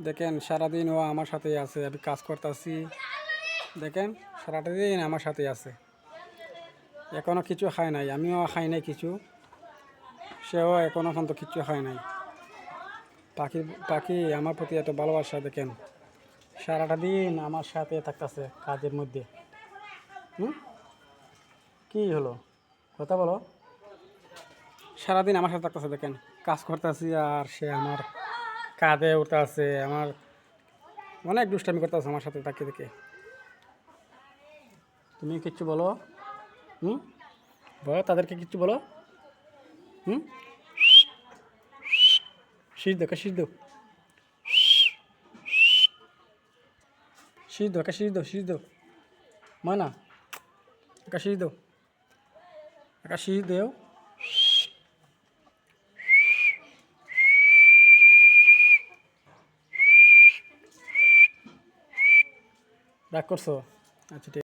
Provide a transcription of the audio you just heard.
দেখেন সারাদিন ও আমার সাথেই আছে, আমি কাজ করতেছি। দেখেন সারাটা দিন আমার সাথেই আছে, এখনও কিছু খায় নাই, আমিও খাই নাই কিছু, সেও এখনও পর্যন্ত কিছু খায় নাই। পাখি পাখি আমার প্রতি এত ভালোবাসা, দেখেন সারাটা দিন আমার সাথে থাকতেছে কাজের মধ্যে। হুম, কি হলো, কথা বলো। সারাদিন আমার সাথে থাকতেছে, দেখেন কাজ করতেছি আর সে আমার কাঁধে উঠতে আছে, আমার অনেক দুষ্টামি করতেছে আমার সাথে তাকিয়ে দেখে। তুমি কিচ্ছু বলো। হুম, বলো তাদেরকে কিচ্ছু বলো। হুম, শীষ দো, শীষ দো, শীষ দো, একটা শীষ দো, শীষ দো, ময়না একটা শীষ দো, একটা শীষ দেও। রাগ করছো? আচ্ছা ঠিক